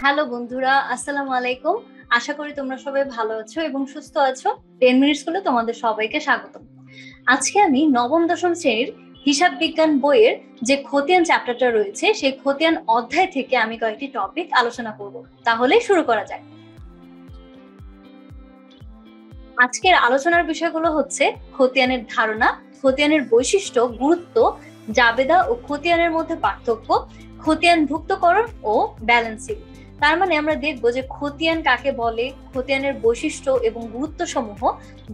Hello বন্ধুরা, আসসালামু আলাইকুম। আশা করি তোমরা সবাই ভালো আছো এবং সুস্থ আছো। 10 মিনিট স্কুলে তোমাদের সবাইকে স্বাগত। আজকে আমি নবম দশম শ্রেণীর হিসাব বিজ্ঞান বইয়ের যে খতিয়ান চ্যাপ্টারটা রয়েছে সেই খতিয়ান অধ্যায় থেকে আমি কয়েকটি টপিক আলোচনা করব। তাহলে শুরু করা যায়। আজকের আলোচনার বিষয়গুলো হচ্ছে খতিয়ানের ধারণা, খতিয়ানের বৈশিষ্ট্য, গুরুত্ব, জাবেদা ও খতিয়ানের মধ্যে পার্থক্য, খতিয়ান ভুক্তকরণ ও ব্যালেন্সিং। তার মানে আমরা দেখবো যে খতিয়ান কাকে বলে, খতিয়ানের বৈশিষ্ট্য এবং গুরুত্ব সমূহ,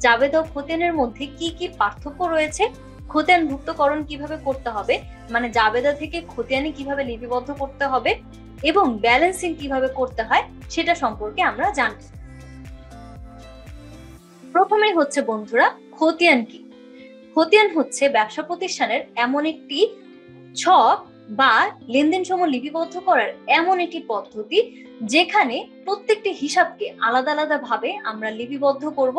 জাবেদা ও খতিয়ানের মধ্যে কি কি পার্থক্য রয়েছে, খতিয়ান ভুক্তকরণ কিভাবে করতে হবে, মানে জাবেদা থেকে খতিয়ানে কিভাবে লিপিবদ্ধ করতে হবে এবং ব্যালেন্সিং কিভাবে করতে হয় সেটা সম্পর্কে আমরা জানবো। প্রথমেই হচ্ছে বন্ধুরা, খতিয়ান কি? খতিয়ান হচ্ছে ব্যবসা প্রতিষ্ঠানের এমন একটি ছক বা লেনদেন সমূহ লিপিবদ্ধ করার এমন একটি পদ্ধতি যেখানে প্রত্যেকটি হিসাবকে আলাদা আলাদা ভাবে আমরা লিপিবদ্ধ করব,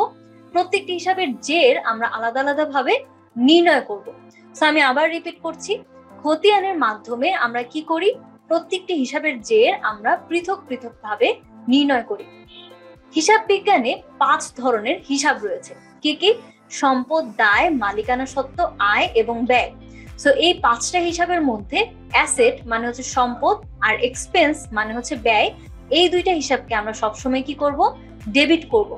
প্রত্যেকটি হিসাবের জের আমরা আলাদা আলাদা ভাবে নির্ণয় করব। তো আমি আবার রিপিট করছি, খতিয়ানের মাধ্যমে আমরা কি করি? প্রত্যেকটি হিসাবের জের আমরা পৃথক পৃথক ভাবে নির্ণয় করি। হিসাব বিজ্ঞানে 5 ধরনের হিসাব রয়েছে। কি কি? সম্পদ, দায়, মালিকানা সত্ত্ব, আয় এবং ব্যয়। সো এই 5টা হিসাবের মধ্যে অ্যাসেট মানে হচ্ছে সম্পদ আর এক্সপেন্স মানে হচ্ছে ব্যয়, এই দুইটা হিসাবকে আমরা সবসময় কি করব? ডেবিট করব।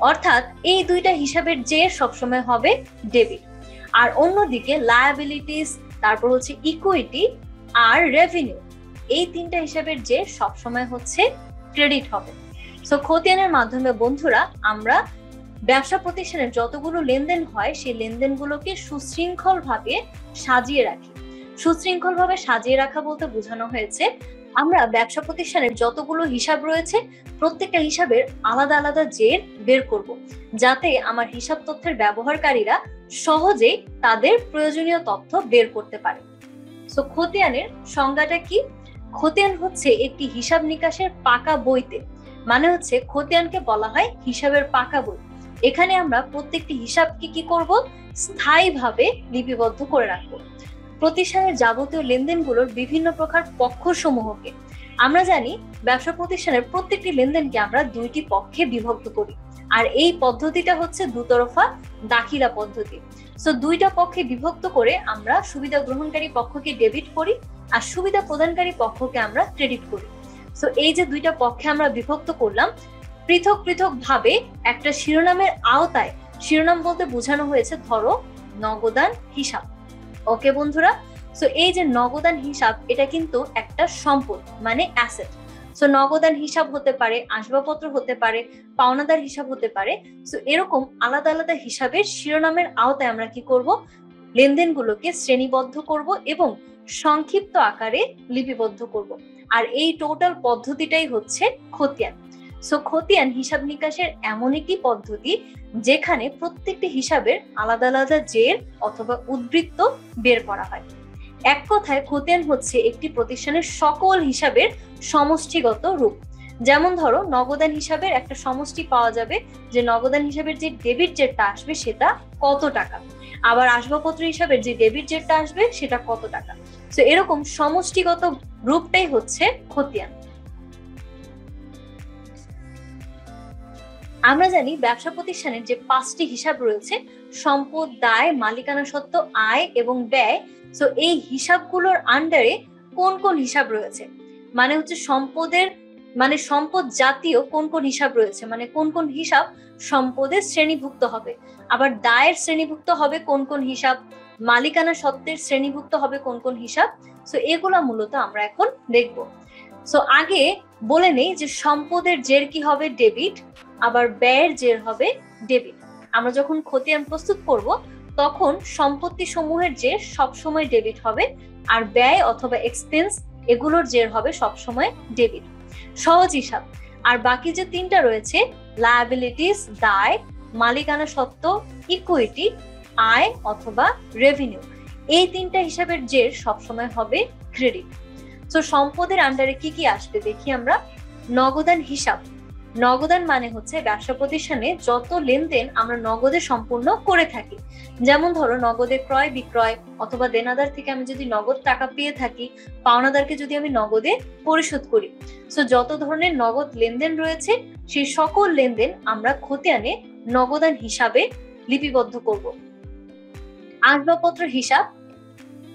অর্থাৎ এই দুইটা হিসাবের যে সবসময় হবে ডেবিট। আর অন্যদিকে লায়াবিলিটিস, তারপর হচ্ছে ইকুইটি আর রেভিনিউ, এই 3টা হিসাবের যে সবসময় হচ্ছে ক্রেডিট হবে। সো খতিয়ানের মাধ্যমে বন্ধুরা আমরা ব্যবসা প্রতিষ্ঠানের যতগুলো লেনদেন হয় সেই লেনদেনগুলোকে সুশৃঙ্খল ভাবে সাজিয়ে রাখি। সুশৃঙ্খল ভাবে সাজিয়ে রাখা বলতে বোঝানো হয়েছে আমরা ব্যবসা প্রতিষ্ঠানের যতগুলো হিসাব রয়েছে প্রত্যেকটা হিসাবের আলাদা আলাদা জের বের করব, যাতে আমার হিসাব তথ্যের ব্যবহারকারীরা সহজেই তাদের প্রয়োজনীয় তথ্য বের করতে পারে। সো খতিয়ানের সংজ্ঞাটা কি? খতিয়ান হচ্ছে একটি হিসাব নিকাশের পাকা বইতে, মানে হচ্ছে খতিয়ানকে বলা হয় হিসাবের পাকা বই। এখানে আমরা প্রত্যেকটি হিসাবকে কি করব? স্থায়ীভাবে লিপিবদ্ধ করে রাখবো। প্রতিষ্ঠানের যাবতীয় লেনদেনগুলোর বিভিন্ন প্রকার পক্ষ সমূহকে, আমরা জানি ব্যবসা প্রতিষ্ঠানের প্রত্যেকটি লেনদেনকে আমরা 2টি পক্ষে বিভক্ত করি, আর এই পদ্ধতিটা হচ্ছে দুতরফা দাখিলা পদ্ধতি। সো 2টা পক্ষে বিভক্ত করে আমরা সুবিধা গ্রহণকারী পক্ষকে ডেবিট করি আর সুবিধা প্রদানকারী পক্ষকে আমরা ক্রেডিট করি। সো এই যে 2টা পক্ষে আমরা বিভক্ত করলাম, পৃথক পৃথক ভাবে একটা শিরোনামের আওতায়, শিরোনাম বলতে বোঝানো হয়েছে ধরো নগদান হিসাব। ওকে বন্ধুরা, সো এই যে নগদান হিসাব এটা কিন্তু একটা সম্পদ মানে অ্যাসেট। সো নগদান হিসাব হতে পারে, আসবাবপত্র হতে পারে, পাওনাদার হিসাব হতে পারে। সো এরকম আলাদা আলাদা হিসাবের শিরোনামের আওতায় আমরা কি করব? লেনদেনগুলোকে শ্রেণীবদ্ধ করব এবং সংক্ষিপ্ত আকারে লিপিবদ্ধ করব। আর এই টোটাল পদ্ধতিটাই হচ্ছে খতিয়ান। সো খতিয়ান হিসাব নিকাশের এমন একটি পদ্ধতি যেখানে প্রত্যেকটি হিসাবের আলাদা আলাদা জের অথবা উদ্বৃত্ত বের করা হয়। এক কথায় খতিয়ান হচ্ছে একটি প্রতিষ্ঠানের সকল হিসাবের সমষ্টিগত রূপ। যেমন ধরো নগদান হিসাবের একটা সমষ্টি পাওয়া যাবে, যে নগদান হিসাবের যে ডেবিট জেরটা আসবে সেটা কত টাকা, আবার আসবাবপত্র হিসাবের যে ডেবিট জেরটা আসবে সেটা কত টাকা। তো এরকম সমষ্টিগত রূপটাই হচ্ছে খতিয়ান। আমরা জানি ব্যবসা প্রতিষ্ঠানের যে 5টি হিসাব রয়েছে, সম্পদ, দায়, মালিকানা সত্ত্ব, আয় এবং ব্যয়। সো এই হিসাবগুলোর আন্ডারে কোন কোন হিসাব রয়েছে, মানে হচ্ছে সম্পদের, মানে সম্পদ জাতীয় কোন কোন হিসাব রয়েছে, মানে কোন কোন হিসাব সম্পদের শ্রেণীভুক্ত হবে, আবার দায়ের শ্রেণীভুক্ত হবে কোন কোন হিসাব, মালিকানা সত্ত্বের শ্রেণীভুক্ত হবে কোন কোন হিসাব। সো এগুলা মূলত আমরা এখন দেখব। সো আগে বলে নেই যে সম্পদের জের কি হবে? ডেবিট। আবার ব্যয়ের জের হবে ডেবিট। আমরা যখন খতিয়ান প্রস্তুত করব তখন সম্পত্তি সমূহের জের সবসময় ডেবিট হবে, আর ব্যয় অথবা এক্সপেন্স এগুলোর জের হবে সবসময় ডেবিট। সহজ হিসাব। আর বাকি যে 3টা রয়েছে, লায়াবিলিটিস, দায়, মালিকানা সত্ত্ব, ইকুইটি, আয় অথবা রেভিনিউ, এই 3টা হিসাবের জের সবসময় হবে ক্রেডিট। তো সম্পদের আন্ডারে কি কি আসবে দেখি আমরা। নগদান হিসাব, নগদান মানে হচ্ছে ব্যবসা প্রতিষ্ঠানে যত লেনদেন আমরা নগদে সম্পূর্ণ করে থাকি। যেমন ধরো নগদে ক্রয় বিক্রয়, অথবা দেনাদার থেকে আমি যদি নগদ টাকা পেয়ে থাকি, পাওনাদারকে যদি আমি নগদে পরিশোধ করি। সো যত ধরনের নগদ লেনদেন রয়েছে সেই সকল লেনদেন আমরা খতিয়ানে নগদান হিসাবে লিপিবদ্ধ করব। আসবাবপত্র হিসাব,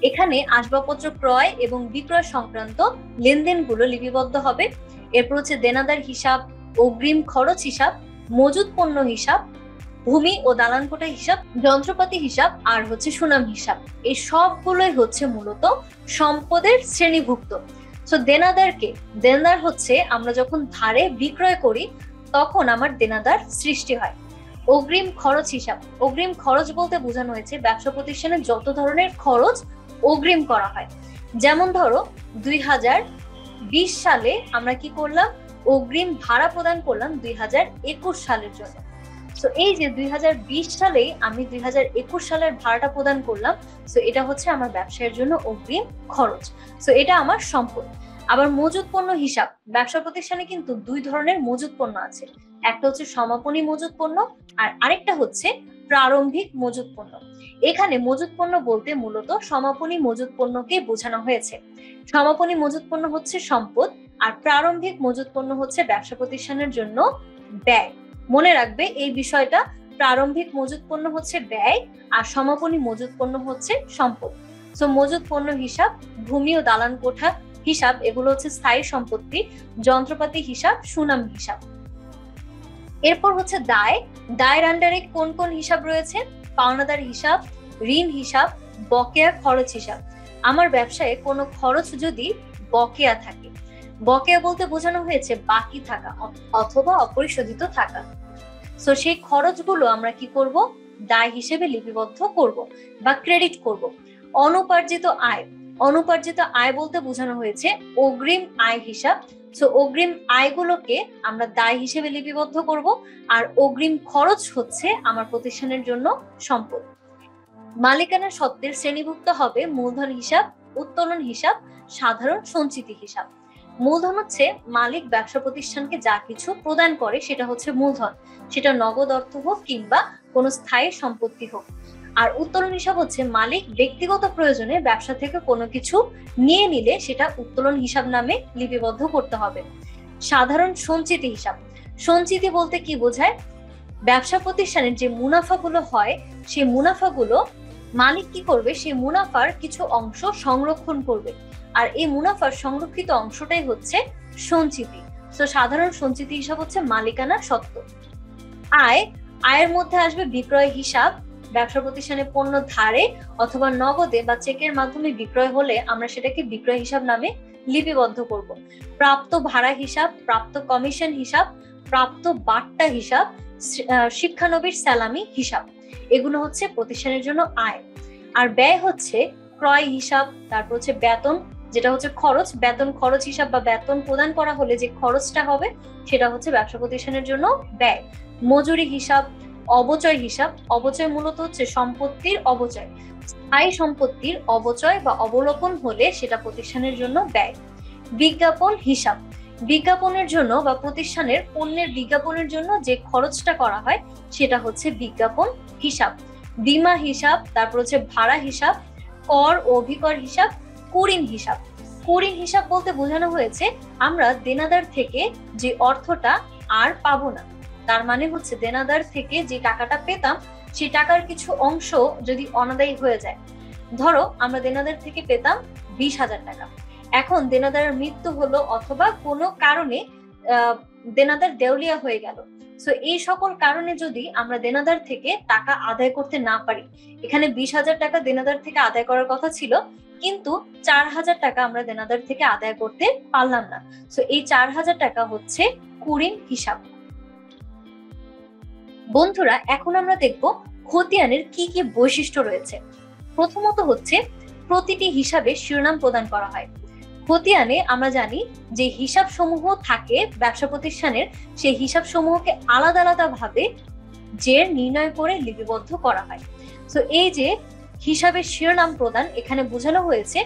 এখানে আসবাবপত্র ক্রয় এবং বিক্রয় সংক্রান্ত লেনদেনগুলো লিপিবদ্ধ হবে। এরপর হচ্ছে দেনাদার হিসাব, অগ্রিম খরচ হিসাব, মজুদ পণ্য হিসাব, ভূমি ও দালান কোঠা হিসাব, যন্ত্রপাতি হিসাব, আর হচ্ছে সুনাম হিসাব। এই সবগুলোই হচ্ছে মূলত সম্পদের শ্রেণীভুক্ত। তো দেনাদার হচ্ছে আমরা যখন ধারে বিক্রয় করি তখন আমার দেনাদার সৃষ্টি হয়। অগ্রিম খরচ হিসাব, অগ্রিম খরচ বলতে বোঝানো হয়েছে ব্যবসা প্রতিষ্ঠানে যত ধরনের খরচ অগ্রিম করা হয়। যেমন ধরো 2020 সালে আমরা কি করলাম, অগ্রিম ভাড়া প্রদান করলাম 2021 সালের জন্য। তো এই যে 2020 সালেই আমি 2021 সালের ভাড়াটা প্রদান করলাম, তো এটা হচ্ছে আমার ব্যবসায়ের জন্য অগ্রিম খরচ। তো এটা আমার সম্পদ। আবার মজুদ পণ্য হিসাব, ব্যবসা প্রতিষ্ঠানে কিন্তু দুই ধরনের মজুদ পণ্য আছে, একটা হচ্ছে সমাপনী মজুদ পণ্য আর আরেকটা হচ্ছে প্রারম্ভিক মজুদ পণ্য। এখানে মজুদ পণ্য বলতে মূলত সমাপনী মজুদ পণ্যকে বোঝানো হয়েছে। সমাপনী মজুদ পণ্য হচ্ছে সম্পদ, আর প্রারম্ভিক মজুদ পণ্য হচ্ছে ব্যবসা প্রতিষ্ঠানের জন্য ব্যয়। মনে রাখবে এই বিষয়টা, প্রারম্ভিক মজুদ পণ্য হচ্ছে ব্যয় আর সমাপনী মজুদ পণ্য হচ্ছে সম্পদ। সো মজুদ পণ্য হিসাব, ভূমি ও দালান কোঠা হিসাব, এগুলো হচ্ছে স্থায়ী সম্পত্তি, যন্ত্রপাতি হিসাব, সুনাম হিসাব। এরপর হচ্ছে দায়ের আন্ডারে কোন কোন হিসাব রয়েছে, পাওনাদার হিসাব, ঋণ হিসাব, বকেয়া খরচ হিসাব। আমার ব্যবসায় কোনো খরচ যদি বকেয়া থাকে, বকেয়া বলতে বোঝানো হয়েছে বাকি থাকা অথবা অপরিশোধিত থাকা। সো সেই খরচগুলো আমরা কি করব, দায় হিসেবে লিপিবদ্ধ করব বা ক্রেডিট করব। অনুপার্জিত আয় বলতে বোঝানো হয়েছে অগ্রিম আয় হিসাব। সো অগ্রিম আয়গুলোকে আমরা দায় হিসেবে লিপিবদ্ধ করব, আর অগ্রিম খরচ হচ্ছে আমার প্রতিষ্ঠানের জন্য সম্পদ। মালিকানা সত্ত্বের শ্রেণীভুক্ত হবে মূলধন হিসাব, উত্তোলন হিসাব, সাধারণ সঞ্চিতি হিসাব। মূলধন হচ্ছে মালিক ব্যবসা প্রতিষ্ঠানকে যা কিছু প্রদান করে সেটা হচ্ছে মূলধন, সেটা নগদ অর্থ হোক কিংবা কোনো স্থায়ী সম্পত্তি হোক। আর উত্তোলন হিসাব হচ্ছে মালিক ব্যক্তিগত প্রয়োজনে ব্যবসা থেকে কোনো কিছু নিয়ে নিলে সেটা উত্তোলন হিসাব নামে লিপিবদ্ধ করতে হবে। সাধারণ সঞ্চিতি হিসাব, সঞ্চিতি বলতে কি বোঝায়, ব্যবসা প্রতিষ্ঠানের যে মুনাফাগুলো হয় সেই মুনাফাগুলো মালিক কি করবে, সেই মুনাফার কিছু অংশ সংরক্ষণ করবে, আর এই মুনাফার সংরক্ষিত অংশটাই হচ্ছে সঞ্চিতি। তো সাধারণ সঞ্চিতি হিসাব হচ্ছে মালিকানা সত্ত্ব। আয়ের মধ্যে আসবে বিক্রয় হিসাব, ব্যবসা প্রতিষ্ঠানে পণ্য ধারে অথবা নগদে বা চেকের মাধ্যমে বিক্রয় হলে আমরা সেটাকে বিক্রয় হিসাব নামে লিপিবদ্ধ করব। প্রাপ্ত ভাড়া হিসাব, প্রাপ্ত কমিশন হিসাব, প্রাপ্ত বাট্টা হিসাব, শিক্ষানবিশ স্যালামি হিসাব, এগুলো হচ্ছে প্রতিষ্ঠানের জন্য আয়। আর ব্যয় হচ্ছে ক্রয় হিসাব, তারপর হচ্ছে বেতন, যেটা হচ্ছে খরচ, বেতন খরচ হিসাব বা বেতন প্রদান করা হলে যে খরচটা হবে সেটা হচ্ছে ব্যবসা প্রতিষ্ঠানের জন্য ব্যয়। মজুরি হিসাব, অবচয় হিসাব, অবচয় মূলত হচ্ছে সম্পত্তির অবচয়, স্থায়ী সম্পত্তির অবচয় বা অবলোপন হলে সেটা প্রতিষ্ঠানের জন্য ব্যয়। বিজ্ঞাপন হিসাব, বিজ্ঞাপনের জন্য বা প্রতিষ্ঠানের পণ্যের বিজ্ঞাপনের জন্য যে খরচটা করা হয় সেটা হচ্ছে বিজ্ঞাপন হিসাব। বীমা হিসাব, তারপর হচ্ছে ভাড়া হিসাব, কর ও অভিকর হিসাব, কুঋণ হিসাব। কুঋণ হিসাব বলতে বোঝানো হয়েছে আমরা দেনাদার থেকে যে অর্থটা আর পাবো না, তার মানে হচ্ছে দেনাদার থেকে যে টাকাটা পেতাম সেই টাকার কিছু অংশ যদি অনাদায়ী হয়ে যায়। ধরো আমরা দেনাদার থেকে পেতাম 20,000 টাকা, এখন দেনাদারের মৃত্যু হলো অথবা কোনো কারণে দেনাদার দেউলিয়া হয়ে গেল। সো এই সকল কারণে যদি আমরা দেনাদার থেকে টাকা আদায় করতে না পারি, এখানে 20,000 টাকা দেনাদার থেকে আদায় করার কথা ছিল কিন্তু 4,000 টাকা আমরা দেনাদার থেকে আদায় করতে পারলাম না, সো এই 4,000 টাকা হচ্ছে কুঋণ হিসাব। বন্ধুরা, এখন আমরা দেখব খতিয়ানের কি কি বৈশিষ্ট্য রয়েছে। প্রথমত হচ্ছে প্রতিটি হিসাবে শিরোনাম প্রদান করা হয়। খতিয়ানে আমরা জানি যে হিসাব সমূহ থাকে ব্যবসা প্রতিষ্ঠানের, সেই হিসাব সমূহকে আলাদা আলাদা ভাবে জের নির্ণয় করে লিপিবদ্ধ করা হয়। তো এই যে হিসাবের শিরোনাম প্রদান, এখানে বোঝানো হয়েছে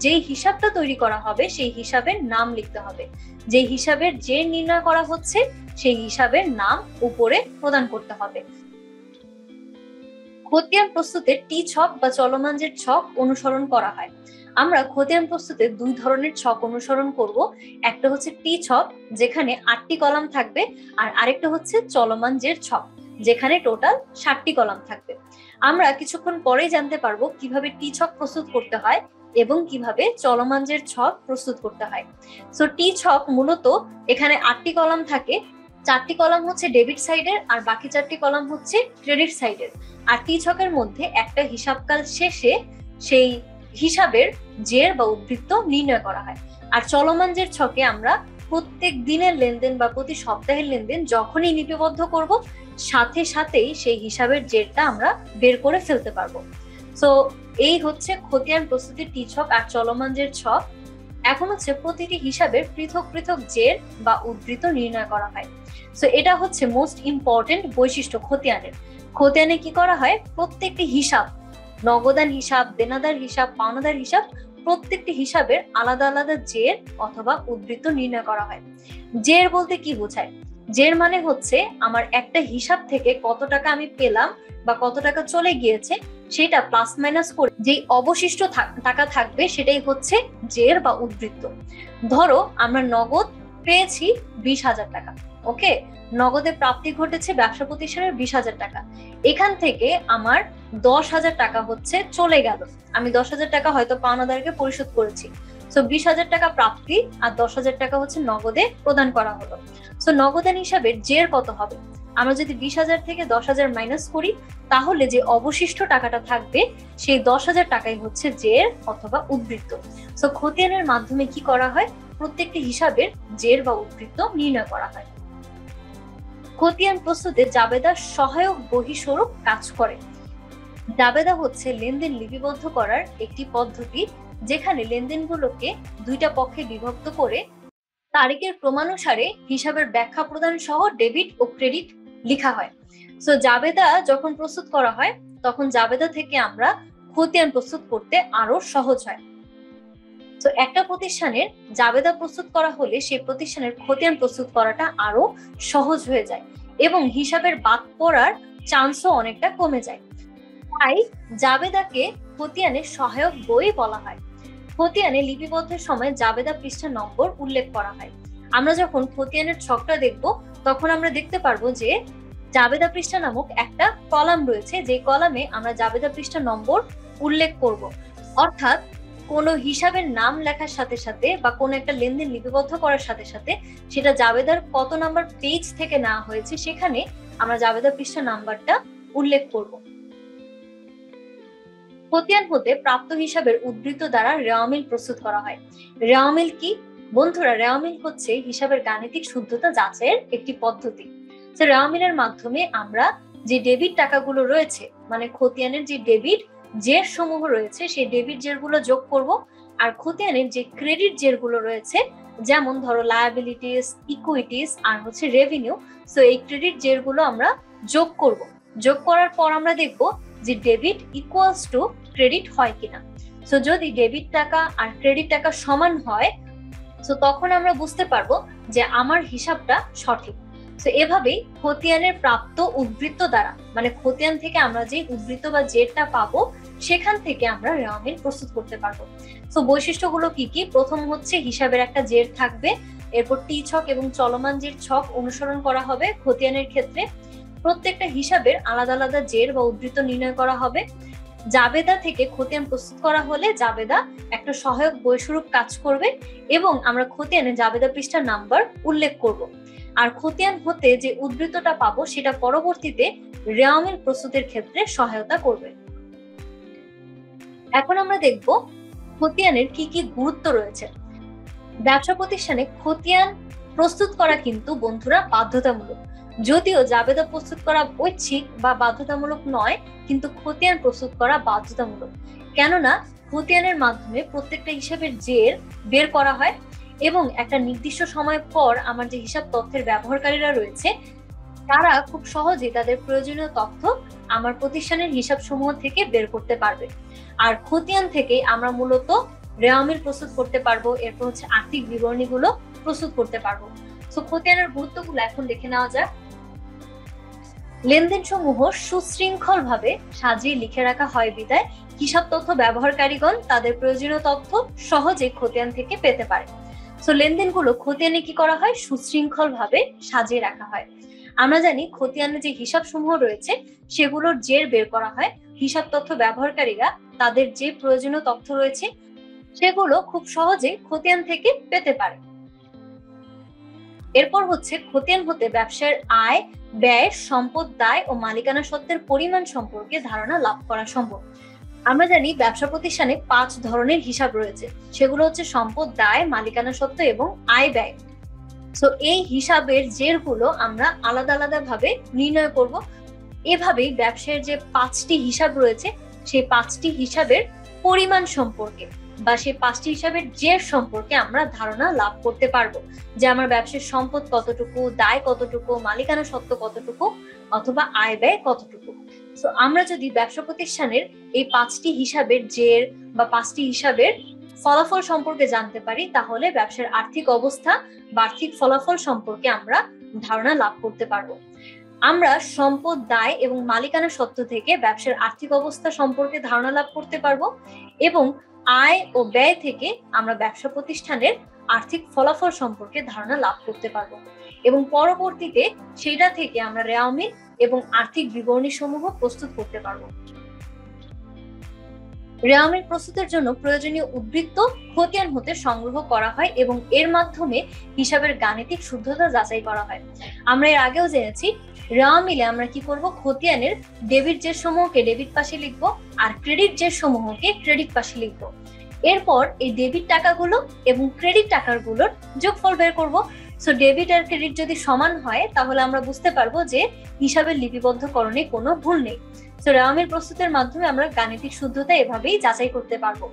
যেই হিসাবটা তৈরি করা হবে সেই হিসাবের নাম লিখতে হবে। যে হিসাবের যে নির্ণয় করা হচ্ছে সেই হিসাবের নাম উপরে প্রদান করতে হবে। খতিয়ান প্রস্তুতে টি ছক বা চলমান জের ছক অনুসরণ করা হয়। আমরা খতিয়ান প্রস্তুতে দুই ধরনের ছক অনুসরণ করব। একটা হচ্ছে টি ছক, যেখানে 8টি কলাম থাকবে, আর আরেকটা হচ্ছে চলমান জের ছক, যেখানে টোটাল 7টি কলাম থাকবে। আমরা কিছুক্ষণ পরেই জানতে পারবো কিভাবে টি ছক প্রস্তুত করতে হয় এবং কিভাবে চলমান জের ছক প্রস্তুত করতে হয়। সো টি ছক মূলত এখানে 8টি কলাম থাকে, 4টি কলাম হচ্ছে ডেবিট সাইডের আর বাকি 4টি কলাম হচ্ছে ক্রেডিট সাইডের। আর টি ছকের মধ্যে একটা হিসাবকাল শেষে সেই হিসাবের জের বা উদ্ধৃত নির্ণয় করা হয়। আর চলমান জের ছকে আমরা প্রত্যেক দিনের লেনদেন বা প্রতি সপ্তাহের লেনদেন যখনই লিপিবদ্ধ করব, সাথে সাথেই সেই হিসাবের জেরটা আমরা বের করে ফেলতে পারবো। সো এই হচ্ছে খতিয়ান প্রস্তুতির টি ছক আর চলমান জের ছক। এখন হচ্ছে প্রতিটি হিসাবের পৃথক পৃথক জের বা উদ্ধৃত নির্ণয় করা হয়। সো এটা হচ্ছে মোস্ট ইম্পর্টেন্ট বৈশিষ্ট্য খতিয়ানের। খতিয়ানে কি করা হয়, প্রত্যেকটি হিসাব, নগদান হিসাব, দেনাদার হিসাব, পাওনাদার হিসাব, প্রত্যেকটি হিসাবের আলাদা আলাদা জের অথবা উদ্ধৃত নির্ণয় করা হয়। জের বলতে কি বোঝায়? জের মানে হচ্ছে আমার একটা হিসাব থেকে কত টাকা আমি পেলাম বা কত টাকা চলে গিয়েছে সেটা প্লাস মাইনাস করে যেই অবশিষ্ট টাকা থাকবে সেটাই হচ্ছে জের বা উদ্ধৃত। ধরো আমরা নগদ পেয়েছি 20,000 টাকা, ওকে, নগদে প্রাপ্তি ঘটেছে ব্যবসা প্রতিষ্ঠানের 20,000 টাকা। এখান থেকে আমার 10,000 টাকা হচ্ছে চলে গেল, আমি 10,000 টাকা হয়তো পাওনাদারকে পরিশোধ করেছি। সো 20,000 টাকা প্রাপ্তি আর 10,000 টাকা হচ্ছে নগদে প্রদান করা হলো। সো নগদান হিসাবের জের কত হবে? আমরা যদি 20,000 থেকে 10,000 মাইনাস করি, তাহলে যে অবশিষ্ট টাকাটা থাকবে সেই 10,000 টাকাই হচ্ছে জের অথবা উদ্ধৃত। সো খতিয়ানের মাধ্যমে কি করা হয়, প্রত্যেকটি হিসাবের জের বা উদ্ধৃত নির্ণয় করা হয়। খতিয়ান প্রস্তুতে জাবেদা সহায়ক বহিঃস্বরূপ কাজ করে। জাবেদা হচ্ছে লেনদেন লিপিবদ্ধ করার একটি পদ্ধতি, যেখানে লেনদেনগুলোকে দুইটা পক্ষে বিভক্ত করে তারিখের ক্রমানুসারে হিসাবের ব্যাখ্যা প্রদান সহ ডেবিট ও ক্রেডিট লেখা হয়। সো জাবেদা যখন প্রস্তুত করা হয় তখন জাবেদা থেকে আমরা খতিয়ান প্রস্তুত করতে আরো সহজ হয়। তো একটা প্রতিষ্ঠানের জাবেদা প্রস্তুত করা হলে সেই প্রতিষ্ঠানের খতিয়ান প্রস্তুত করাটা আরো সহজ হয়ে যায় এবং হিসাবের বাদ পড়ার চান্সও অনেকটা কমে যায়। তাই জাবেদাকে খতিয়ানের সহায়ক বই বলা হয়। খতিয়ানে লিপিবদ্ধের সময় জাবেদা পৃষ্ঠা নম্বর উল্লেখ করা হয়। আমরা যখন খতিয়ানের ছকটা দেখব তখন আমরা দেখতে পারবো যে জাবেদা পৃষ্ঠা নামক একটা কলাম রয়েছে, যে কলামে আমরা জাবেদা পৃষ্ঠা নম্বর উল্লেখ করব। অর্থাৎ কোনো হিসাবের নাম লেখার সাথে সাথে বা কোনো একটা লেনদেন লিপিবদ্ধ করার সাথে সাথে সেটা জাবেদার কত নাম্বার পেজ থেকে নেওয়া হয়েছে সেখানে আমরা জাবেদা পৃষ্ঠা নাম্বারটা উল্লেখ করব। খতিয়ান হতে প্রাপ্ত হিসাবের উদ্ধৃত দ্বারা রেওয়ামিল প্রস্তুত করা হয়। রেওয়ামিল কি? বন্ধুরা, রেওয়ামিল হচ্ছে হিসাবের গাণিতিক শুদ্ধতা যাচাইয়ের একটি পদ্ধতি। তো রেওয়ামিলের মাধ্যমে আমরা যে ডেবিট টাকাগুলো রয়েছে, মানে খতিয়ানের যে ডেবিট জের সমূহ রয়েছে সেই ডেবিট জেরগুলো যোগ করব, আর খতিয়ানের যে ক্রেডিট জেরগুলো রয়েছে, যেমন ধরো লায়াবিলিটিস, ইকুইটিস আর হচ্ছে রেভিনিউ, সো এই ক্রেডিট জেরগুলো আমরা যোগ করব। যোগ করার পর আমরা দেখব যে ডেবিট ইকুয়ালস টু ক্রেডিট হয় কিনা। সো যদি ডেবিট টাকা আর ক্রেডিট টাকা সমান হয়, সো তখন আমরা বুঝতে পারবো যে আমার হিসাবটা সঠিক। সো এভাবেই খতিয়ানের প্রাপ্ত উদ্ধৃত দ্বারা, মানে খতিয়ান থেকে আমরা যে উদ্ধৃত বা জেরটা পাবো সেখান থেকে আমরা রেওয়ামিল প্রস্তুত করতে পারবো। সো বৈশিষ্ট্যগুলো কি কি? প্রথম হচ্ছে হিসাবের একটা জের থাকবে, এরপর টি ছক এবং চলমান জের ছক অনুসরণ করা হবে। খতিয়ানের ক্ষেত্রে প্রত্যেকটা হিসাবের আলাদা আলাদা জের বা উদ্ধৃত নির্ণয় করা হবে। জাবেদা থেকে খতিয়ান প্রস্তুত করা হলে জাবেদা একটা সহায়ক বইস্বরূপ কাজ করবে এবং আমরা খতিয়ানে জাবেদা পৃষ্ঠার নাম্বার উল্লেখ করব। আর খতিয়ান হতে যে উদ্ধৃতটা পাবো সেটা পরবর্তীতে রেওয়ামিল প্রস্তুতের ক্ষেত্রে সহায়তা করবে। এখন আমরা দেখব খতিয়ানের কি কি গুরুত্ব রয়েছে। ব্যবসা প্রতিষ্ঠানে খতিয়ান প্রস্তুত করা কিন্তু বন্ধুরা বাধ্যতামূলক। যদিও জাবেদা প্রস্তুত করা ঐচ্ছিক বা বাধ্যতামূলক নয়, কিন্তু খতিয়ান প্রস্তুত করা বাধ্যতামূলক। কেননা খতিয়ানের মাধ্যমে প্রত্যেকটা হিসাবের জের বের করা হয় এবং একটা নির্দিষ্ট সময় পর আমার যে হিসাব তথ্যের ব্যবহারকারীরা রয়েছে তারা খুব সহজেই তাদের প্রয়োজনীয় তথ্য আমার প্রতিষ্ঠানের হিসাব সমূহ থেকে বের করতে পারবে। আর খতিয়ান থেকে আমরা মূলত রেওয়ামিল প্রস্তুত করতে পারবো, এরপর হচ্ছে আর্থিক বিবরণীগুলো প্রস্তুত করতে পারবো। তো খতিয়ানের গুরুত্বগুলো এখন দেখে নেওয়া যাক। লেনদেন সমূহ সুশৃঙ্খল ভাবে সাজিয়ে লিখে রাখা হয় বিধায় হিসাব তথ্য ব্যবহারকারীগণ তাদের প্রয়োজনীয় তথ্য সহজে খতিয়ান থেকে পেতে পারে। তো লেনদেনগুলো খতিয়ানে কি করা হয়? সুশৃঙ্খল ভাবে সাজিয়ে রাখা হয়। আমরা জানি খতিয়ানে যে হিসাব সমূহ রয়েছে সেগুলোর জের বের করা হয়, হিসাব তথ্য ব্যবহারকারীরা তাদের যে প্রয়োজনীয় তথ্য রয়েছে সেগুলো খুব সহজে খতিয়ান থেকে পেতে পারে। এরপর হচ্ছে খতিয়ান হতে ব্যবসায়ের আয়, ব্যয়, সম্পদ, দায় ও মালিকানা সত্ত্বের পরিমাণ সম্পর্কে ধারণা লাভ করা সম্ভব। আমরা জানি ব্যবসা প্রতিষ্ঠানে 5 ধরনের হিসাব রয়েছে, সেগুলো হচ্ছে সম্পদ, দায়, মালিকানা সত্ত্ব এবং আয় ব্যয়। তো এই হিসাবের জেরগুলো আমরা আলাদা আলাদা ভাবে নির্ণয় করব। এভাবেই ব্যবসায়ের যে 5টি হিসাব রয়েছে সেই 5টি হিসাবের পরিমাণ সম্পর্কে বা সেই 5টি হিসাবের জের সম্পর্কে আমরা ধারণা লাভ করতে পারবো, যে আমার ব্যবসার সম্পদ কতটুকু, দায় কতটুকু, মালিকানা সত্ত্ব কতটুকু, অথবা আয় ব্যয় কতটুকু। তো আমরা যদি ব্যবসা প্রতিষ্ঠানের এই 5টি হিসাবের জের বা 5টি হিসাবের ফলাফল সম্পর্কে জানতে পারি, তাহলে ব্যবসার আর্থিক অবস্থা বা আর্থিক ফলাফল সম্পর্কে আমরা ধারণা লাভ করতে পারবো। আমরা সম্পদ, দায় এবং মালিকানা সত্ত্ব থেকে ব্যবসার আর্থিক অবস্থা সম্পর্কে ধারণা লাভ করতে পারবো এবং আয় ও ব্যয় থেকে আমরা ব্যবসা প্রতিষ্ঠানের আর্থিক ফলাফল সম্পর্কে ধারণা লাভ করতে পারবো এবং পরবর্তীতে সেটা থেকে আমরা রেওয়ামিল এবং আর্থিক বিবরণী সমূহ প্রস্তুত করতে পারবো। রেওয়ামিল প্রস্তুতের জন্য প্রয়োজনীয় উদ্বৃত্ত খতিয়ান হতে সংগ্রহ করা হয় এবং এর মাধ্যমে হিসাবের গাণিতিক শুদ্ধতা যাচাই করা হয়। আমরা এর আগেও জেনেছি রেওয়ামিলে আমরা কি করব? খতিয়ানের ডেবিট জের সমূহকে ডেবিট পাশে লিখবো আর ক্রেডিট জের সমূহকে ক্রেডিট পাশে লিখবো। এরপর এই ডেবিট টাকাগুলো এবং ক্রেডিট টাকাগুলোর যোগফল বের করব। সো ডেবিট আর ক্রেডিট যদি সমান হয় তাহলে আমরা বুঝতে পারবো যে হিসাবের লিপিবদ্ধকরণে কোনো ভুল নেই। তো রেওয়ামিল প্রস্তুতের মাধ্যমে আমরা গাণিতিক শুদ্ধতা এভাবেই যাচাই করতে পারবো।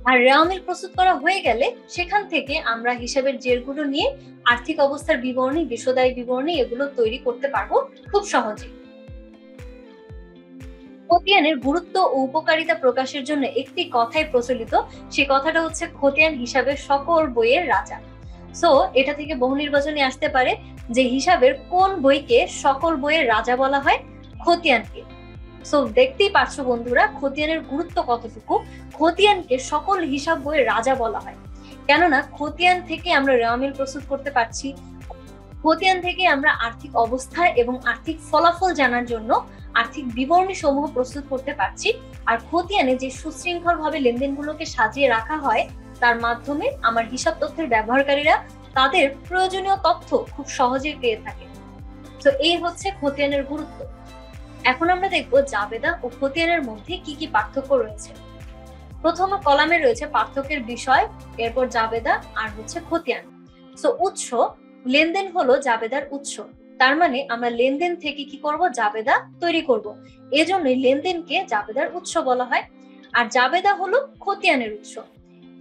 আর রেওয়ামিল প্রস্তুত করা হয়ে গেলে সেখান থেকে আমরা হিসাবের জেরগুলো নিয়ে আর্থিক অবস্থার বিবরণী, বিশদায়ী বিবরণী এগুলো তৈরি করতে পারবো খুব সহজে। খতিয়ানের গুরুত্ব ও উপকারিতা প্রকাশের জন্য একটি কথাই প্রচলিত, সেই কথাটা হচ্ছে খতিয়ান হিসাবের সকল বইয়ের রাজা। সো এটা থেকে বহু নির্বাচনে আসতে পারে যে হিসাবের কোন বইকে সকল বইয়ের রাজা বলা হয়? খতিয়ানকে। সো দেখতেই পারছো বন্ধুরা খতিয়ানের গুরুত্ব কতটুকু। খতিয়ানকে সকল হিসাব বইয়ের রাজা বলা হয়, কেননা খতিয়ান থেকে আমরা রেওয়ামিল প্রস্তুত করতে পারছি, খতিয়ান থেকে আমরা আর্থিক অবস্থা এবং আর্থিক ফলাফল জানার জন্য আর্থিক বিবরণী সমূহ প্রস্তুত করতে পারছি। আর খতিয়ানে যে সুশৃঙ্খল ভাবে লেনদেনগুলোকে সাজিয়ে রাখা হয় তার মাধ্যমে আমার হিসাব তথ্যের ব্যবহারকারীরা তাদের প্রয়োজনীয় তথ্য খুব সহজেই পেয়ে থাকে। তো এই হচ্ছে খতিয়ানের গুরুত্ব। এখন আমরা দেখব জাবেদা ও খতিয়ানের মধ্যে কি কি পার্থক্য রয়েছে। প্রথম কলামে রয়েছে পার্থক্যের বিষয়, এরপর জাবেদা আর হচ্ছে খতিয়ান। সো উৎস, লেনদেন হলো জাবেদার উৎস, তার মানে আমরা লেনদেন থেকে কি করব? জাবেদা তৈরি করব। এজন্যই লেনদেনকে জাবেদার উৎস বলা হয়। আর জাবেদা হলো খতিয়ানের উৎস।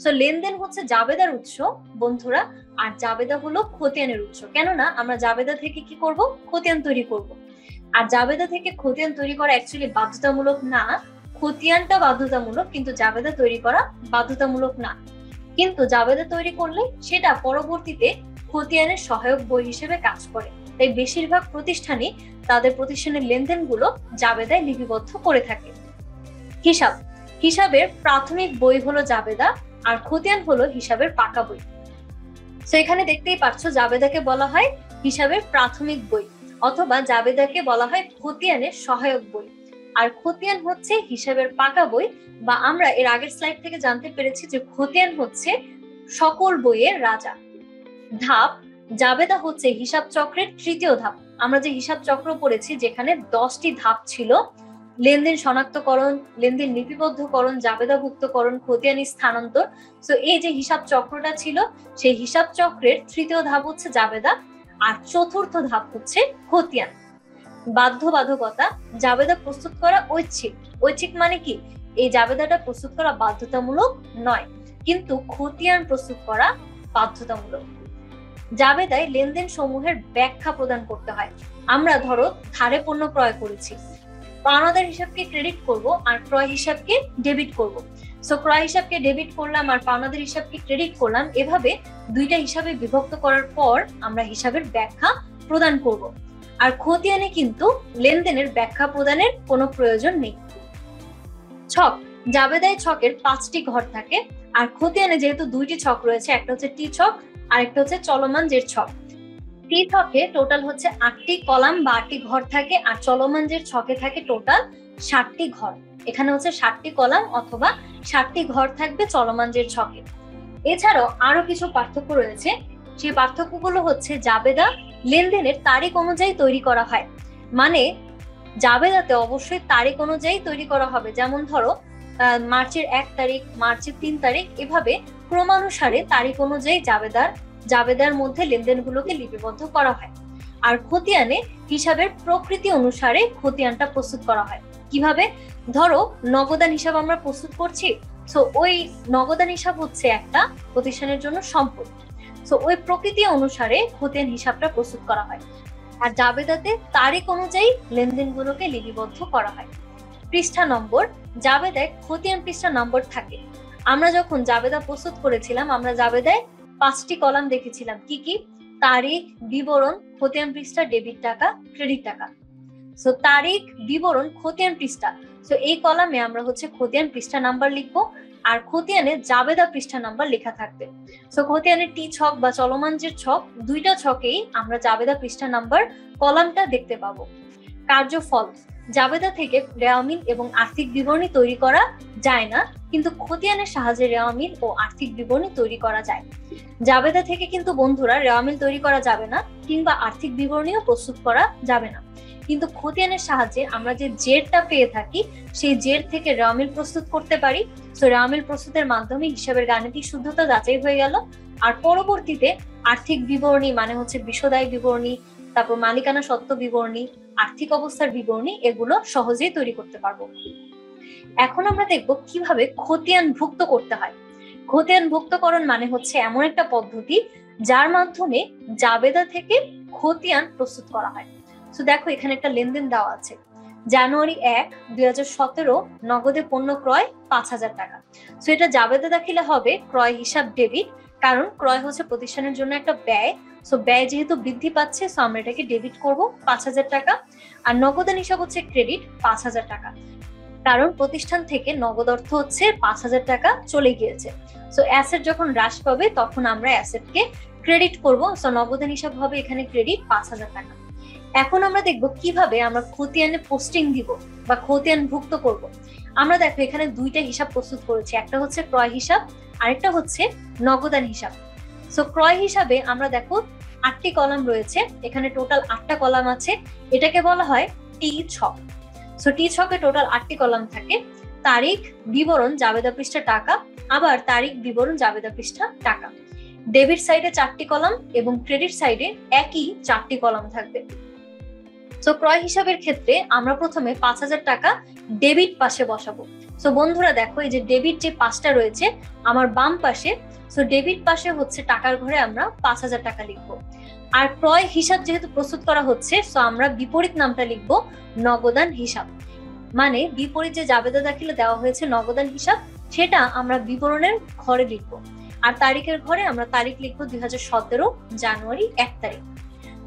সো লেনদেন হচ্ছে জাবেদার উৎস বন্ধুরা, আর জাবেদা হলো খতিয়ানের উৎস, কেননা আমরা জাবেদা থেকে কি করব? খতিয়ান তৈরি করব। আর জাবেদা থেকে খতিয়ান তৈরি করা অ্যাকচুয়ালি বাধ্যতামূলক না, খতিয়ানটা বাধ্যতামূলক কিন্তু জাবেদা তৈরি করা বাধ্যতামূলক না। কিন্তু জাবেদা তৈরি করলে সেটা পরবর্তীতে খতিয়ানের সহায়ক বই হিসেবে কাজ করে, তাই বেশিরভাগ প্রতিষ্ঠানই তাদের প্রতিষ্ঠানের লেনদেনগুলো জাবেদায় লিপিবদ্ধ করে থাকে। হিসাব, হিসাবের প্রাথমিক বই হলো জাবেদা আর খতিয়ান হলো হিসাবের পাকা বই। তো এখানে দেখতেই পাচ্ছ জাবেদাকে বলা হয় হিসাবের প্রাথমিক বই অথবা জাবেদাকে বলা হয় খতিয়ানের সহায়ক বই, আর খতিয়ান হচ্ছে হিসাবের পাকা বই, বা আমরা এর আগের স্লাইড থেকে জানতে পেরেছি যে খতিয়ান হচ্ছে সকল বইয়ের রাজা। ধাপ, জাবেদা হচ্ছে হিসাব চক্রের তৃতীয় ধাপ। আমরা যে হিসাব চক্র পড়েছি যেখানে 10টি ধাপ ছিল, লেনদেন শনাক্তকরণ, লেনদেন লিপিবদ্ধকরণ, জাবেদাভুক্তকরণ, খতিয়ানি স্থানান্তর। তো এই যে হিসাব চক্রটা ছিল সেই হিসাব চক্রের তৃতীয় ধাপ হচ্ছে জাবেদা, আর চতুর্থ ধাপ হচ্ছে খতিয়ান। বাধ্যবাধকতা, জাবেদা প্রস্তুত করা ঐচ্ছিক। ঐচ্ছিক মানে কি? এই জাবেদাটা প্রস্তুত করা বাধ্যতামূলক নয়, কিন্তু খতিয়ান প্রস্তুত করা বাধ্যতামূলক। জাবেদায় লেনদেন সমূহের ব্যাখ্যা প্রদান করতে হয়। আমরা ধরো ধারে পণ্য ক্রয় করেছি, পাওনাদার হিসাবকে ক্রেডিট করব আর ক্রয় হিসাবকে ডেবিট করব। সো ক্রয় হিসাবকে ডেবিট করলাম আর পাওনাদার হিসাবকে ক্রেডিট করলাম, এভাবে দুইটা হিসাবে বিভক্ত করার পর আমরা হিসাবের ব্যাখ্যা প্রদান করব। আর খতিয়ানে কিন্তু লেনদেনের ব্যাখ্যা প্রদানের কোনো প্রয়োজন নেই। ছক, জাবেদায় ছকের 5টি ঘর থাকে, আর খতিয়ানে যেহেতু 2টি ছক রয়েছে, একটা হচ্ছে টি ছক আর একটা হচ্ছে চলমান জের ছক। টি ছকে টোটাল হচ্ছে 8টি কলাম বা 8টি ঘর থাকে, আর চলমান জের ছকে থাকে টোটাল 60টি ঘর। এখানে হচ্ছে 60টি কলাম অথবা 60টি ঘর থাকবে চলমান জের ছকে। এছাড়াও আরো কিছু পার্থক্য রয়েছে, সেই পার্থক্যগুলো হচ্ছে জাবেদা লেনদেনের তারিখ অনুযায়ী তৈরি করা হয়, মানে জাবেদাতে অবশ্যই তারিখ অনুযায়ী তৈরি করা হবে। যেমন ধরো মার্চের 1 তারিখ, মার্চের 3 তারিখ, এভাবে ক্রমানুসারে তারিখ অনুযায়ী জাবেদার মধ্যে লেনদেনগুলোকে লিপিবদ্ধ করা হয়। আর খতিয়ানে হিসাবের প্রকৃতি অনুসারে খতিয়ানটা প্রস্তুত করা হয়। কিভাবে? ধরো নগদান হিসাব আমরা প্রস্তুত করছি, সো ওই নগদান হিসাব হচ্ছে একটা প্রতিষ্ঠানের জন্য সম্পদ, সো ওই প্রকৃতি অনুসারে খতিয়ান হিসাবটা প্রস্তুত করা হয়। আর জাবেদাতে তারিখ অনুযায়ী লেনদেনগুলোকে লিপিবদ্ধ করা হয়। পৃষ্ঠা নম্বর, জাবেদায় খতিয়ান পৃষ্ঠা নম্বর থাকে। আমরা যখন জাবেদা প্রস্তুত করেছিলাম, আমরা জাবেদায় 5টি কলাম দেখেছিলাম। কি কি? তারিখ, বিবরণ, খতিয়ান পৃষ্ঠা, ডেবিট টাকা, ক্রেডিট টাকা। সো তারিখ, বিবরণ, খতিয়ান পৃষ্ঠা, সো এই কলামে আমরা হচ্ছে খতিয়ান পৃষ্ঠা নাম্বার লিখবো, আর খতিয়ানে জাবেদা পৃষ্ঠা নাম্বার লেখা থাকবে। সো খতিয়ানে টি ছক বা চলমান জের ছক, দুইটা ছকেই আমরা জাবেদা পৃষ্ঠা নাম্বার কলামটা দেখতে পাবো। কার্যফল, জাবেদা থেকে রেওয়ামিল এবং আর্থিক বিবরণী তৈরি করা যায় না, কিন্তু খতিয়ানের সাহায্যে রেওয়ামিল ও আর্থিক বিবরণী তৈরি করা যায়। জাবেদা থেকে কিন্তু বন্ধুরা রেওয়ামিল তৈরি করা যাবে না, কিংবা আর্থিক বিবরণীও প্রস্তুত করা যাবে না, কিন্তু খতিয়ানের সাহায্যে আমরা যে জেরটা পেয়ে থাকি সেই জের থেকে রেওয়ামিল প্রস্তুত করতে পারি। সো রেওয়ামিল প্রস্তুতের মাধ্যমে হিসাবের গাণিতিক শুদ্ধতা যাচাই হয়ে গেল, আর পরবর্তীতে আর্থিক বিবরণী মানে হচ্ছে বিশদায়ী বিবরণী, তারপর মালিকানা সত্ত্ব বিবরণী, আর্থিক অবস্থার বিবরণী, এগুলো সহজেই তৈরি করতে পারবো। এখন আমরা দেখব কিভাবে খতিয়ান ভুক্ত করতে হয়। খতিয়ান ভুক্তকরণ মানে হচ্ছে এমন একটা পদ্ধতি যার মাধ্যমে জাবেদা থেকে খতিয়ান প্রস্তুত করা হয়। তো দেখো এখানে একটা লেনদেন দেওয়া আছে, জানুয়ারি 1, 2017 নগদে পণ্য ক্রয় 5,000 টাকা। সো এটা জাবেদা দাখিলে হবে ক্রয় হিসাব ডেবিট, কারণ ক্রয় হচ্ছে প্রতিষ্ঠানের জন্য একটা ব্যয়। সো ব্যয় যেহেতু বৃদ্ধি পাচ্ছে, সো আমরা এটাকে ডেবিট করব 5,000 টাকা। আর নগদান হিসাব হচ্ছে ক্রেডিট 5,000 টাকা, কারণ প্রতিষ্ঠান থেকে নগদ অর্থ হচ্ছে 5,000 টাকা চলে গিয়েছে। সো অ্যাসেট যখন হ্রাস পাবে তখন আমরা অ্যাসেটকে ক্রেডিট করব। সো নগদান হিসাব হবে এখানে ক্রেডিট 5,000 টাকা। এখন আমরা দেখব কিভাবে আমরা খতিয়ানে পোস্টিং দিব বা খতিয়ান ভুক্ত করব। আমরা দেখো এখানে দুইটা হিসাব প্রস্তুত করেছি, একটা হচ্ছে ক্রয় হিসাব, আরেকটা হচ্ছে নগদান হিসাব। সো ক্রয় হিসাবে আমরা দেখো 8টি কলাম রয়েছে, এখানে টোটাল 8টা কলাম আছে, এটাকে বলা হয় টি ছক। সো টি ছকে টোটাল 8টি কলাম থাকে। তারিখ, বিবরণ, জাবেদা পৃষ্ঠা, টাকা, আবার তারিখ, বিবরণ, জাবেদা পৃষ্ঠা, টাকা। ডেবিট সাইডে 4টি কলাম এবং ক্রেডিট সাইডে একই 4টি কলাম থাকবে। সো ক্রয় হিসাবের ক্ষেত্রে আমরা প্রথমে 5,000 টাকা ডেবিট পাশে বসাবো। সো বন্ধুরা দেখো এই যে ডেবিট যে পাশটা রয়েছে আমার বাম পাশে, সো ডেবিট পাশে হচ্ছে টাকার ঘরে আমরা 5,000 টাকা লিখবো। আর ক্রয় হিসাব যেহেতু প্রস্তুত করা হচ্ছে, সো আমরা বিপরীত নামটা লিখবো নগদান হিসাব, মানে বিপরীত যে জাবেদা দাখিলে দেওয়া হয়েছে নগদান হিসাব, সেটা আমরা বিবরণের ঘরে লিখবো। আর তারিখের ঘরে আমরা তারিখ লিখবো 2017 জানুয়ারি 1 তারিখ।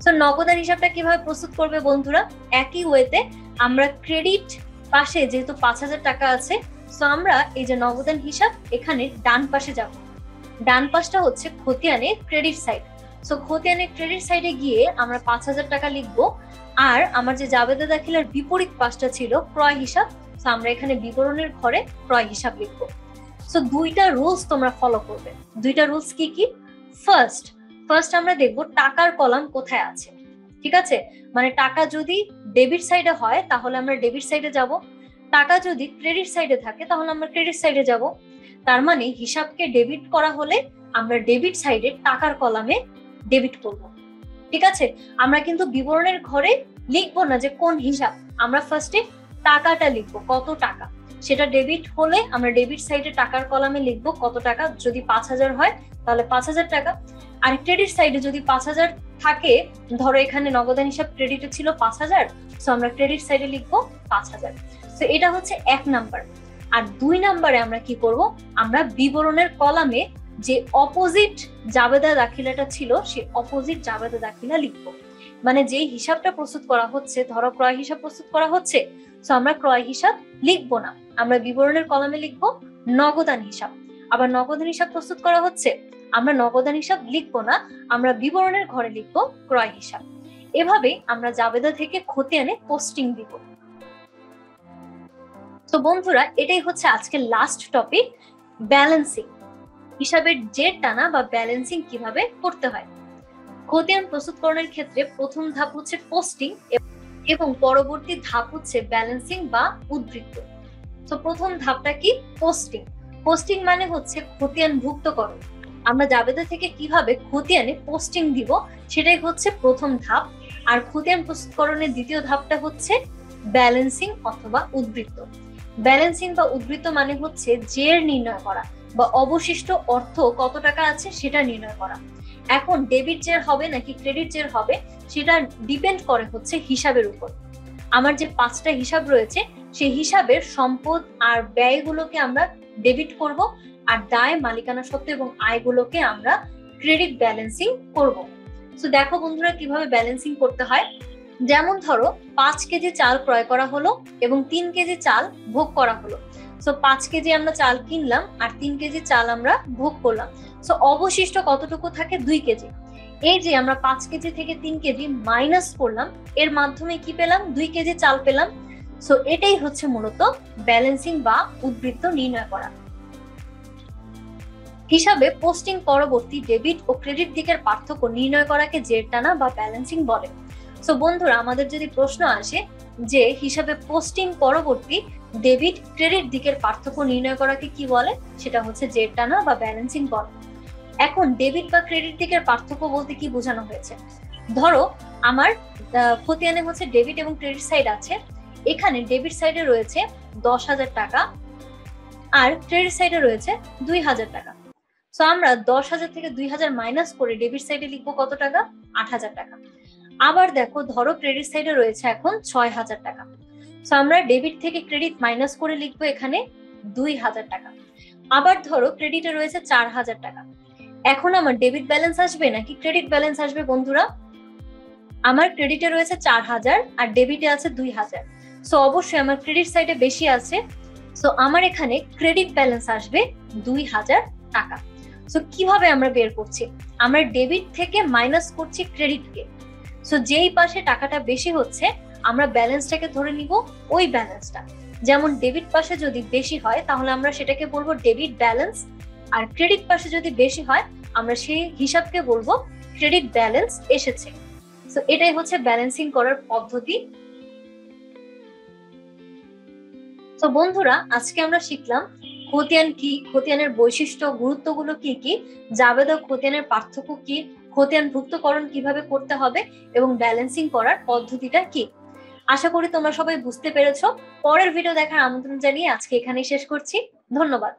সো নগদান হিসাবটা কিভাবে প্রস্তুত করবে বন্ধুরা? একই ওয়েতে আমরা ক্রেডিট পাশে যেহেতু 5,000 টাকা আছে, সো আমরা এই যে নগদান হিসাব এখানে ডান পাশে যাব। ডান পাশটা হচ্ছে খতিয়ানে ক্রেডিট সাইড। সো খতিয়ানে ক্রেডিট সাইডে গিয়ে আমরা 5,000 টাকা লিখবো। আর আমার যে জাবেদা দাখিলের বিপরীত পাশটা ছিল ক্রয় হিসাব, সো আমরা এখানে বিবরণের ঘরে ক্রয় হিসাব লিখবো। সো দুইটা রুলস তোমরা ফলো করবে। দুইটা রুলস কি কি? ফার্স্ট আমরা দেখবো টাকার কলাম কোথায় আছে, ঠিক আছে? মানে টাকা যদি ডেবিট সাইডে হয় তাহলে আমরা ডেবিট সাইডে যাব, টাকা যদি ক্রেডিট সাইডে থাকে তাহলে আমরা ক্রেডিট সাইডে যাব। তার মানে হিসাবকে ডেবিট করা হলে আমরা ডেবিট সাইডে টাকার কলামে ডেবিট করব, ঠিক আছে? আমরা কিন্তু বিবরণের ঘরে লিখবো না যে কোন হিসাব, আমরা ফার্স্টে টাকাটা লিখবো, কত টাকা। সেটা ডেবিট হলে আমরা ডেবিট সাইডে টাকার কলামে লিখবো কত টাকা, যদি 5,000 হয় তাহলে 5,000 টাকা। আর ক্রেডিট সাইডে যদি 5,000 থাকে, ধরো এখানে নগদান হিসাব ক্রেডিটে ছিল 5,000, সো আমরা ক্রেডিট সাইডে লিখবো 5,000। সো এটা হচ্ছে 1 নাম্বার। আর 2 নম্বরে আমরা কি করব, আমরা বিবরণের কলামে যে অপোজিট জাবেদা দাখিলাটা ছিল সেই অপোজিট জাবেদা দাখিলা লিখব। মানে যে হিসাবটা প্রস্তুত করা হচ্ছে, ধরো ক্রয় হিসাব প্রস্তুত করা হচ্ছে, তো আমরা ক্রয় হিসাব লিখবো না, আমরা বিবরণের কলামে লিখবো নগদান হিসাব। আবার নগদান হিসাব প্রস্তুত করা হচ্ছে, আমরা নগদান হিসাব লিখবো না, আমরা বিবরণের ঘরে লিখবো ক্রয় হিসাব। এভাবে আমরা জাবেদা থেকে খতিয়ানে পোস্টিং দিব। তো বন্ধুরা, এটাই হচ্ছে আজকের লাস্ট টপিক, ব্যালেন্সিং। হিসাবের জের টানা বা ব্যালেন্সিং কিভাবে করতে হয়। খতিয়ান প্রস্তুতকরণের ক্ষেত্রে প্রথম ধাপ হচ্ছে পোস্টিং এবং পরবর্তী ধাপ হচ্ছে ব্যালেন্সিং বা উদ্ধৃত। তো প্রথম ধাপটা কি, পোস্টিং। পোস্টিং মানে হচ্ছে খতিয়ান ভুক্তকরণ। আমরা জাবেদা থেকে কিভাবে খতিয়ানে পোস্টিং দিব সেটাই হচ্ছে প্রথম ধাপ। আর খতিয়ান প্রস্তুতকরণের দ্বিতীয় ধাপটা হচ্ছে ব্যালেন্সিং অথবা উদ্ধৃত। ব্যালেন্সিং বা উদ্ধৃত মানে হচ্ছে জের নির্ণয় করা বা অবশিষ্ট অর্থ কত টাকা আছে সেটা নির্ণয় করা। এখন ডেবিট জের হবে নাকি ক্রেডিট জের হবে সেটা ডিপেন্ড করে হচ্ছে হিসাবের উপর। আমার যে 5টা হিসাব রয়েছে সেই হিসাবের সম্পদ আর ব্যয়গুলোকে আমরা ডেবিট করব, আর দায়, মালিকানা সত্ত্ব এবং আয়গুলোকে আমরা ক্রেডিট ব্যালেন্সিং করব। তো দেখো বন্ধুরা কিভাবে ব্যালেন্সিং করতে হয়। যেমন ধরো 5 কেজি চাল ক্রয় করা হলো এবং 3 কেজি চাল ভোগ করা হলো। সো 5 কেজি আমরা চাল কিনলাম আর 3 কেজি চাল আমরা ভোগ করলাম। সো অবশিষ্ট কতটুকু থাকে, 2 কেজি। এই যে আমরা 5 কেজি থেকে 3 কেজি মাইনাস করলাম, এর মাধ্যমে কি পেলাম, 2 কেজি চাল পেলাম। সো এটাই হচ্ছে মূলত ব্যালেন্সিং বা উদ্ধৃত নির্ণয় করা। হিসাবে পোস্টিং পরবর্তী ডেবিট ও ক্রেডিট দিকের পার্থক্য নির্ণয় করাকে জের টানা বা ব্যালেন্সিং বলে। সো বন্ধুরা, আমাদের যদি প্রশ্ন আসে যে হিসাবে পোস্টিং পরবর্তী ডেবিট ক্রেডিট দিকের পার্থক্য নির্ণয় করাকে কি বলে, সেটা হচ্ছে জের টানা বা ব্যালেন্সিং বলে। এখন ডেবিট বা ক্রেডিট দিকের পার্থক্য বলতে কি বোঝানো হয়েছে। ধরো আমার খতিয়ানে হচ্ছে ডেবিট এবং ক্রেডিট সাইড আছে। এখানে ডেবিট সাইডে রয়েছে 10,000 টাকা আর ক্রেডিট সাইডে রয়েছে 2,000 টাকা। সো আমরা 10,000 থেকে 2,000 মাইনাস করে ডেবিট সাইডে লিখবো কত টাকা, 8,000 টাকা। আবার দেখো, ধরো ক্রেডিট সাইডে রয়েছে এখন 6,000 টাকা। সো আমরা ডেবিট থেকে ক্রেডিট মাইনাস করে লিখবো এখানে 2,000 টাকা। আবার ধরো ক্রেডিটে রয়েছে 4,000 টাকা। এখন আমার ডেবিট ব্যালেন্স আসবে নাকি ক্রেডিট ব্যালেন্স আসবে বন্ধুরা? আমার ক্রেডিটে রয়েছে 4,000 আর ডেবিটে আছে 2,000। সো অবশ্যই আমার ক্রেডিট সাইডে বেশি আছে। সো আমার এখানে ক্রেডিট ব্যালেন্স আসবে 2,000 টাকা। সো কিভাবে আমরা বের করছি, আমরা ডেবিট থেকে মাইনাস করছি ক্রেডিটকে। সো যেই পাশে টাকাটা বেশি হচ্ছে আমরা ব্যালেন্সটাকে ধরে নিব ওই ব্যালেন্সটা। যেমন ডেবিট পাশে যদি বেশি হয় তাহলে আমরা সেটাকে বলবো ডেবিট ব্যালেন্স, আর ক্রেডিট পাশে যদি বেশি হয় আমরা সেই হিসাবকে বলবো ক্রেডিট ব্যালেন্স এসেছে। সো এটাই হচ্ছে ব্যালেন্সিং করার পদ্ধতি। তো বন্ধুরা, আজকে আমরা শিখলাম খতিয়ান কি, খতিয়ানের বৈশিষ্ট্য, গুরুত্বগুলো কি কি, জাবেদা খতিয়ানের পার্থক্য কি, খতিয়ান ভুক্তকরণ কিভাবে করতে হবে এবং ব্যালেন্সিং করার পদ্ধতিটা কি। আশা করি তোমরা সবাই বুঝতে পেরেছো। পরের ভিডিও দেখার আমন্ত্রণ জানিয়ে আজকে এখানেই শেষ করছি। ধন্যবাদ।